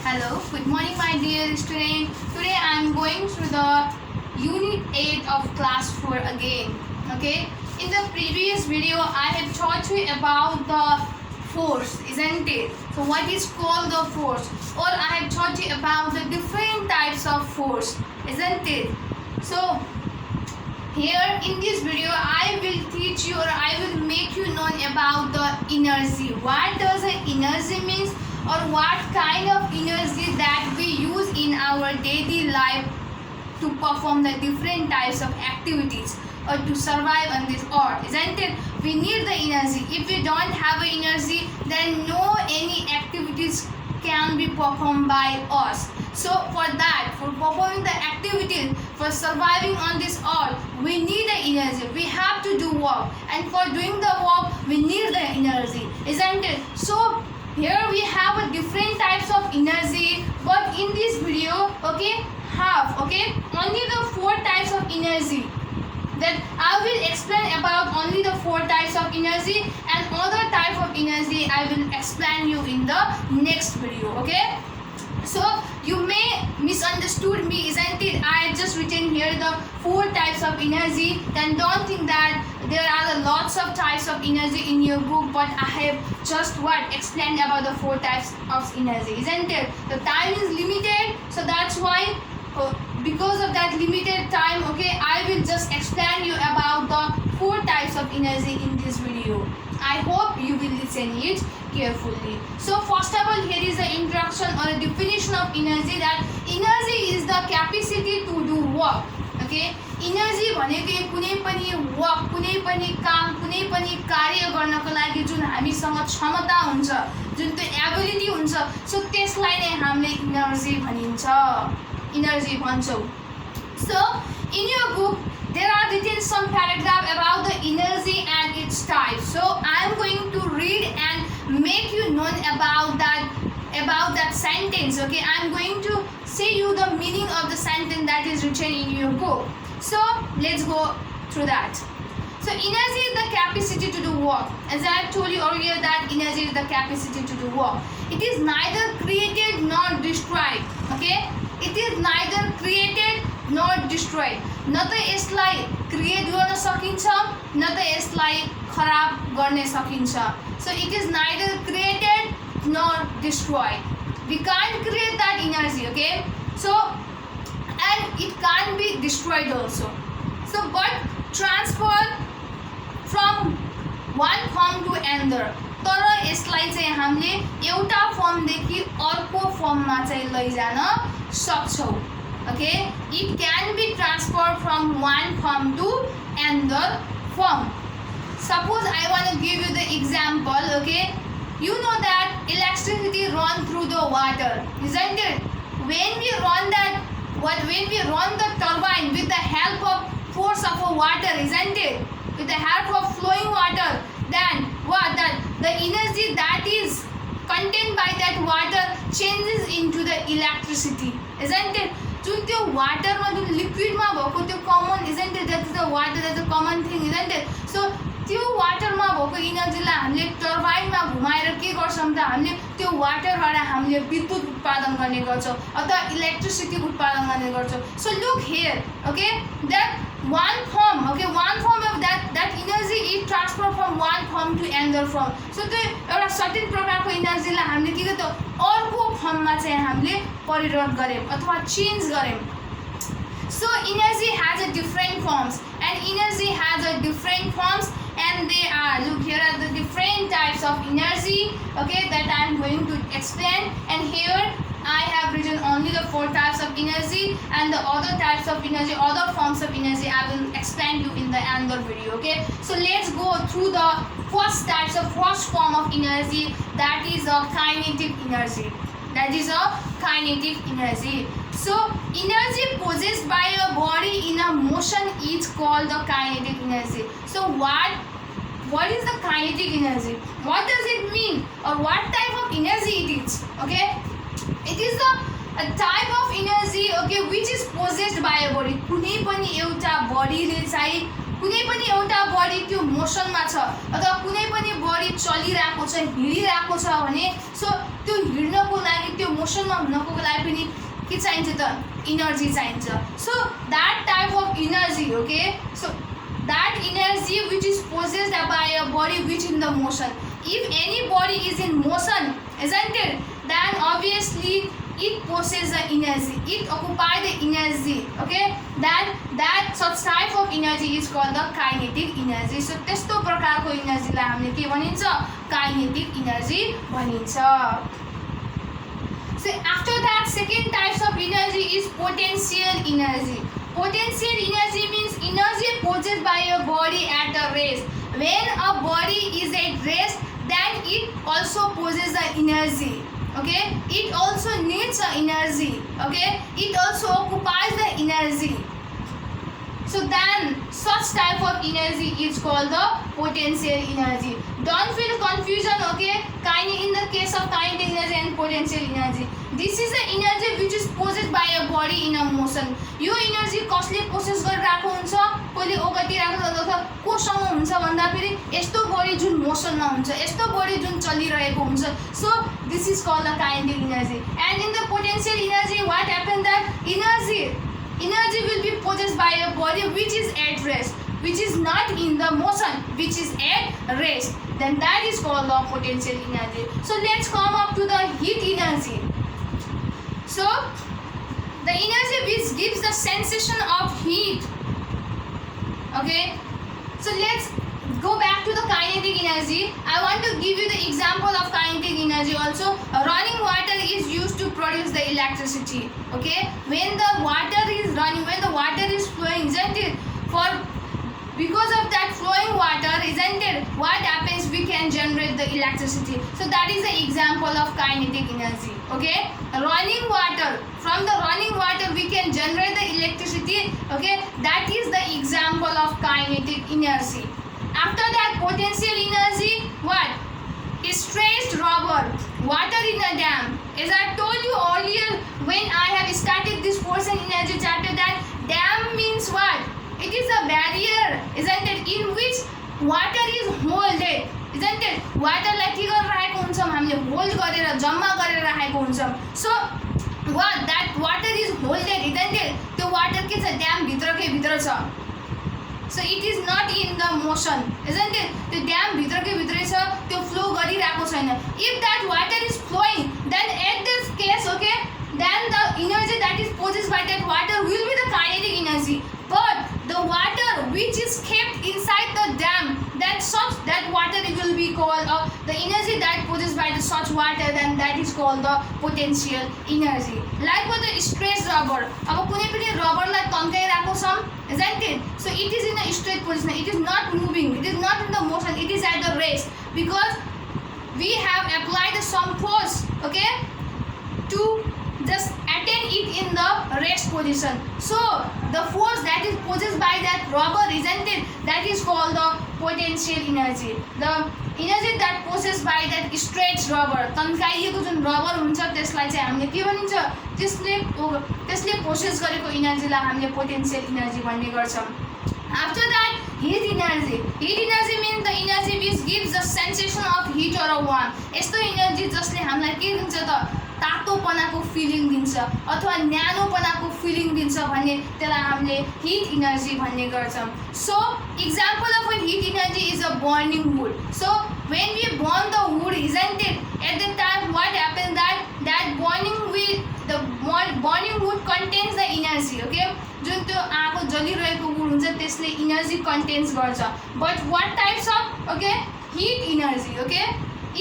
Hello, good morning my dear student. Today I am going through the unit 8 of class 4 again. Okay, in the previous video I have taught you about the force, isn't it? So what is called the force, or I have taught you about the different types of force, isn't it? So here in this video I will teach you, or I will make you know about the energy. What does the energy means, or what kind of energy that we use in our daily life to perform the different types of activities or to survive on this earth, isn't it? We need the energy. If we don't have energy, then no any activities can be performed by us. So for that, for performing the activities, for surviving on this earth, we need the energy. We have to do work, and for doing the work we need the energy, isn't it? So here we have a different types of energy, but in this video, okay, only the 4 types of energy. That I will explain about only the 4 types of energy, and other type of energy I will explain you in the next video. Okay, so you may misunderstood me, isn't it? I just written here the 4 types of energy. Then don't think that there are lots of types of energy in your book, but I have just explained about the 4 types of energy, isn't it? The time is limited, so that's why because of that limited time, okay, I will just explain you about the 4 types of energy in this video. I hope you will listen it carefully. So first of all, here is the introduction or a definition of energy. That energy is the capacity to do work. Okay, energy भनेको कुनै पनि work, कुनै पनि काम, कुनै पनि कार्य गर्नको लागि जुन हामीसँग क्षमता हुन्छ, जुन त्यो एबिलिटी हुन्छ, सो त्यसलाई नै हामीले एनर्जी भनिन्छ, एनर्जी भन्छौँ. So in your book there are written some paragraph about the energy and its types. So I am going to read and make you know about that sentence. Okay, I am going to say you the meaning of the sentence that is written in your book. So let's go through that. So energy is the capacity to do work. As I have told you earlier, that energy is the capacity to do work. It is neither created nor destroyed. Okay, it is neither created nor destroyed. न त यसलाई create गर्न सकिन्छ, न त यसलाई खराब गर्न सकिन्छ. So it is neither created nor destroyed. We can't create that energy, okay? So and it can't be destroyed also. So but transfer from one form to another. तर यसलाई चाहिँ हामीले एउटा फर्मदेखि अर्को फर्ममा चाहिँ लैजान सक्छौँ. Okay, it can be transferred from one form to another form. Suppose I want to give you the example. Okay, you know that electricity run through the water, isn't it? When we run the turbine with the help of force of a water, isn't it? With the help of flowing water, then the energy that is contained by that water changes into the electricity, isn't it? जुन त्यो वाटरमा जुन लिक्विडमा भएको त्यो कमन, isn't it? That is the water, that's a common thing, isn't it? So त्यो वाटरमा भएको इनर्जीलाई हामीले टर्बाइनमा घुमाएर के गर्छौँ त, हामीले त्यो वाटरबाट हामीले विद्युत उत्पादन गर्ने गर्छौँ अथवा इलेक्ट्रिसिटी उत्पादन गर्ने गर्छौँ. So look here, okay, that one form of that energy is transferred from one form to another form. So त्यो एउटा सर्टेन प्रकारको इनर्जीलाई हामीले के गर्छौँ, अर्को फर्ममा चाहिँ हामीले परिवर्तन गर्यौँ अथवा चेन्ज गर्यौँ. So energy has a different forms, and energy has a different forms, and they are, look, here are the different types of energy, okay, that I am going to explain. And here I have written only the 4 types of energy, and the other types of energy, other forms of energy I will explain you in the another video. Okay, so let's go through the first form of energy, that is a kinetic energy. That is a kinetic energy. So energy possessed by a body in a motion is called the kinetic energy. So what is the kinetic energy? What does it mean, or what type of energy it is? Okay, it is a type of energy, okay, which is possessed by a body. कुनै पनि एउटा बडीले चाहिँ कुनै पनि एउटा बडी त्यो मोसनमा छ अथवा कुनै पनि बडी चलिरहेको छ, हिँडिरहेको छ भने, सो त्यो हिँड्नको लागि त्यो मोसनमा हुनको लागि पनि के चाहिन्छ त इनर्जी चाहिन्छ सो that type of energy okay so that energy which is possessed by a body which in the motion if any body is in motion isn't it then obviously it possesses the energy it occupies the energy okay that such type of energy is called the kinetic energy so त्यस्तो प्रकारको एनर्जीलाई हामीले के भनिन्छ kinetic energy भनिन्छ so after that second types of energy is potential energy potential energy means energy possessed by a body at a rest when a body is at rest then it also possesses the energy okay it also needs the energy okay it also occupies the energy so then such type of energy is called the potential energy don't feel confusion okay in the case of kinetic energy and potential energy this is the energy which is possessed by a body in a motion yo energy कसले process गरिरहेको हुन्छ कहिले ओगटिरहेको अथवा कोसँग हुन्छ भन्दा फेरि यस्तो बडी जुन मोसनमा हुन्छ यस्तो बडी जुन चलिरहेको हुन्छ so this is called the kinetic energy and in the potential energy what happen that energy will be possessed by a body which is at rest which is not in the motion which is at rest then that is called the potential energy so let's come up to the heat energy so the energy which gives the sensation of heat okay so let's go back to the kinetic energy I want to give you the example of kinetic energy also running water is used to produce the electricity okay when the water is running when the water is flowing isn't it because of that flowing water isn't it what happens we can generate the electricity so that is the example of kinetic energy okay running water from the running water we can generate the electricity okay that is the example of kinetic energy after that potential energy what stressed rubber water in a dam as I told you earlier when I have started this portion energy chapter that dam means what it is a barrier isn't it in which water is holded isn't it water like के गरिरहेको हुन्छौं हामीले hold गरेर जम्मा गरेर राखेको हुन्छौं so what that water is holded isn't it त्यो water के छ ड्याम भित्रकै भित्र छ so it is not in the motion isn't it त्यो ड्याम भित्रकै भित्रै छ त्यो फ्लो गरिरहेको छैन if that water is flowing then at this case okay then the energy that is possessed by that water will be the kinetic energy but the water which is kept inside the dam that water will be called the energy that possessed by the such water then that is called the potential energy like with the stressed rubber अब कुनै पनि रबरलाई तन्काइराको छ isn't it so it is in a straight position it is not moving it is not in the motion it is at the rest because we have applied some force okay to just attain it in the rest position so the force that is possessed by that rubber isn't it that is called the potential energy the energy that possessed by that stretched rubber तन्काइएको जुन rubber हुन्छ त्यसलाई चाहिँ हामीले के भनिन्छ त्यसले process गरेको एनर्जीलाई हामीले पोटेन्शियल एनर्जी भन्ने गर्छौं after that heat energy means the energy which gives the sensation of heat or a warmth यस्तो एनर्जी जसले हामीलाई के दिन्छ त तातोपनाको फिलिङ दिन्छ अथवा न्यानोपनाको फिलिङ दिन्छ भने त्यसलाई हामीले हिट एनर्जी भन्ने गर्छौं so example of a heat energy is a burning wood so when we burn the wood isn't it at the time what happens that burning wood contains the energy okay जुन त्यो आगो जलिरहेको wood हुन्छ त्यसले energy contents गर्छ but what types of okay heat energy okay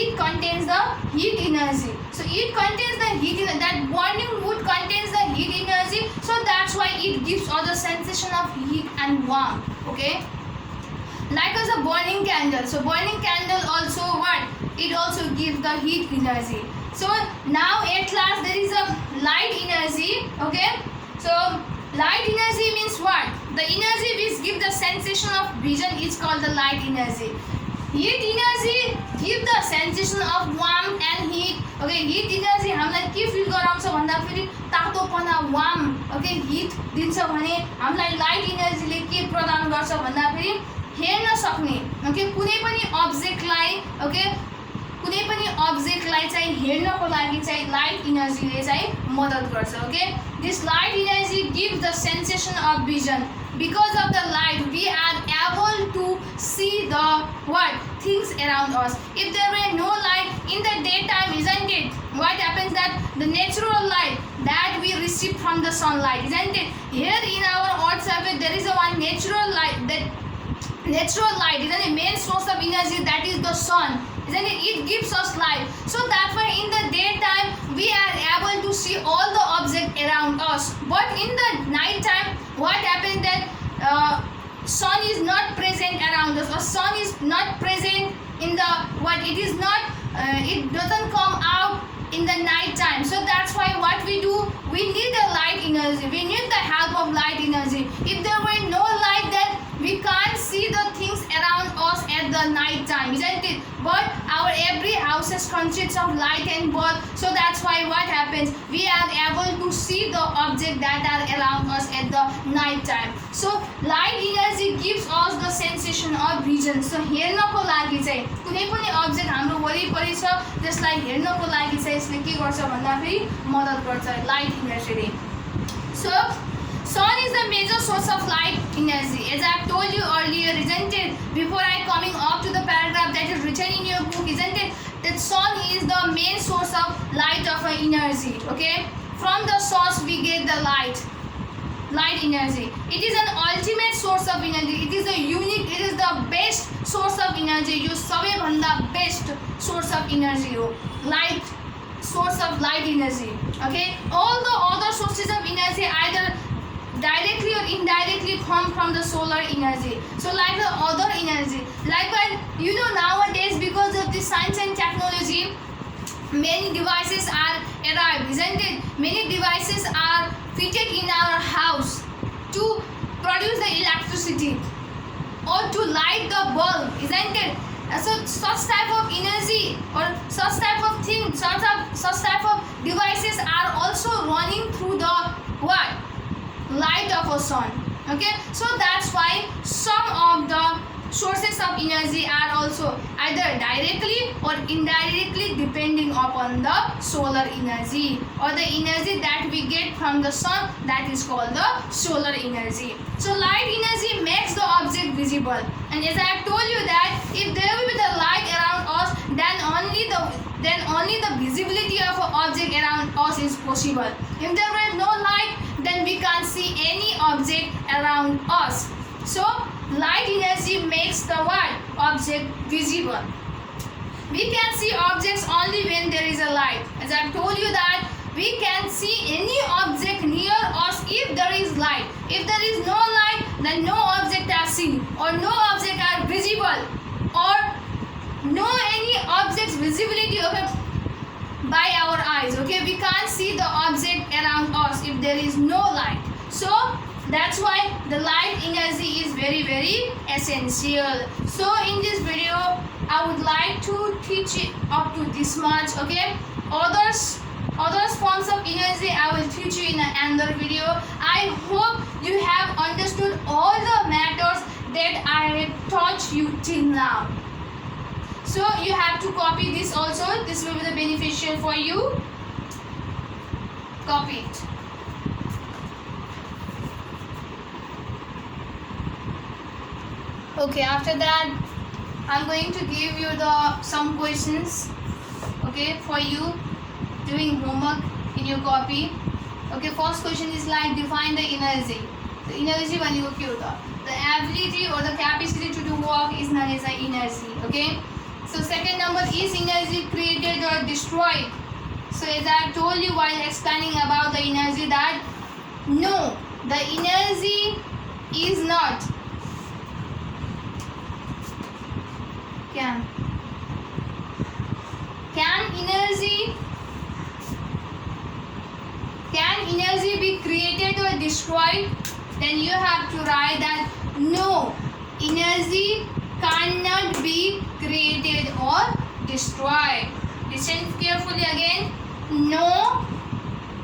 it contains the heat energy so it contains the heat energy that burning wood contains the heat energy so that's why it gives all the sensation of heat and warmth okay like as a burning candle so burning candle also what it also gives the heat energy so now at last there is a light energy okay so light energy means what the energy which gives the sensation of vision is called the light energy heat energy give the sensation of warmth and heat okay heat energy हामीलाई के fill गराउँछ भन्दा फेरि तातोपना warm okay heat दिन्छ भने हामीलाई light एनर्जीले के प्रदान गर्छ भन्दा फेरि हेर्न सक्ने okay कुनै पनि अब्जेक्टलाई okay कुनै पनि अब्जेक्टलाई चाहिँ हेर्नको लागि चाहिँ लाइट इनर्जीले चाहिँ मद्दत गर्छ. Okay, this light energy gives the sensation of vision. Because of the light, we are able to see the what things around us. If there were no light in the daytime, isn't it? What happens that the natural light that we receive from the sunlight, isn't it? Here in our Earth surface, there is a one natural light. That natural light is the main source of energy. That is the sun, isn't it? It gives us light. So that's why in the daytime we are able to see all the objects around us. But in the night time, what happens that sun is not present around us, or sun is not present in the what it is not it doesn't come out in the night time. So that's why what we do, we need the light energy, we need the help of light energy. If there were no light, then we can't see the things around us at the night time, isn't it? But our every house consists of light and bulb, so that's why what happens, we are able to see the objects that are around us at the night time. So light energy gives us the sensation of vision. So हेर्नको लागि चाहिँ कुनै पनि object हाम्रो वरिपरि छ त्यसलाई हेर्नको लागि चाहिँ यसले के गर्छ भन्दाखेरि मद्दत गर्छ light इनर्जीले. So sun is the major source of light energy, as I have told you earlier, isn't it? Before I coming up to the paragraph that is written in your book, isn't it? That sun is the main source of light of energy. Okay, from the source we get the light energy. It is an ultimate source of energy. It is a unique, it is the best source of energy. यो सबैभन्दा best source of energy हो, light source of light energy. Okay, all the other sources of energy either directly or indirectly come from the solar energy. So like the other energy, likewise, you know, nowadays because of the science and technology, many devices are arrived, isn't it? Many devices are fitted in our house to produce the electricity or to light the bulb, isn't it? So such type of energy or such type of thing, such type of devices are also running through the what? Light of a sun. Okay, so that's why some of the sources of energy are also either directly or indirectly depending upon the solar energy, or the energy that we get from the sun, that is called the solar energy. So light energy makes the object visible, and as I have told you that if there will be the light around us, then only the visibility of an object around us is possible. If there were no light, then we can't see any object around us. So light energy makes the what? Object visible. We can see objects only when there is a light. As I have told you that we can see any object near us if there is light. If there is no light, then no object are seen, or no object are visible, or no any object's visibility by our eyes. Okay, we can't see the object around us if there is no light. So that's why the light energy is very, very essential. So in this video I would like to teach it up to this much. Okay, other forms of energy I will teach you in another video. I hope you have understood all the matters that I have taught you till now. So you have to copy this also. This will be the beneficial for you. Copy it. Okay, after that I'm going to give you some questions, okay, for you doing homework in your copy. Okay, first question is like define the energy. The energy भनेको के हो त? The ability or the capacity to do work is known as an energy. Okay. So second number, is energy created or destroyed? So as I have told you while explaining about the energy that no, the energy is not. Can energy be created or destroyed? Then you have to write that no, energy cannot be created or destroyed. Listen carefully again. No,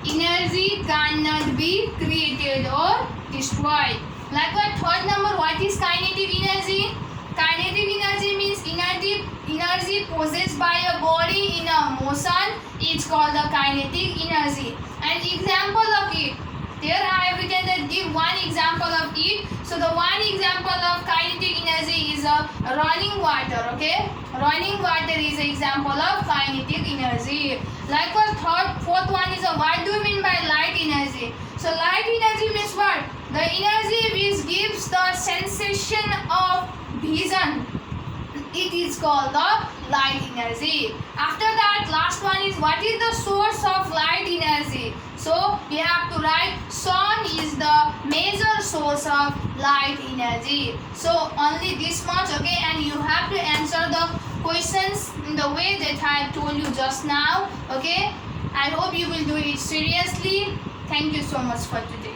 energy cannot be created or destroyed. Likewise, third number, what is kinetic energy? Kinetic energy means energy possessed by a body in a motion. It's called the kinetic energy. An example of it. Here I have written that give one example of it. So the one example of kinetic energy is a running water. Okay, running water is an example of kinetic energy. Likewise, fourth one is a what do you mean by light energy? So light energy means what? The energy which gives the sensation of vision. It is called the light energy. After that, last one is what is the source of light energy? So we have to write sun is the major source of light energy. So only this much, okay, and you have to answer the questions in the way that I have told you just now, okay. I hope you will do it seriously. Thank you so much for today.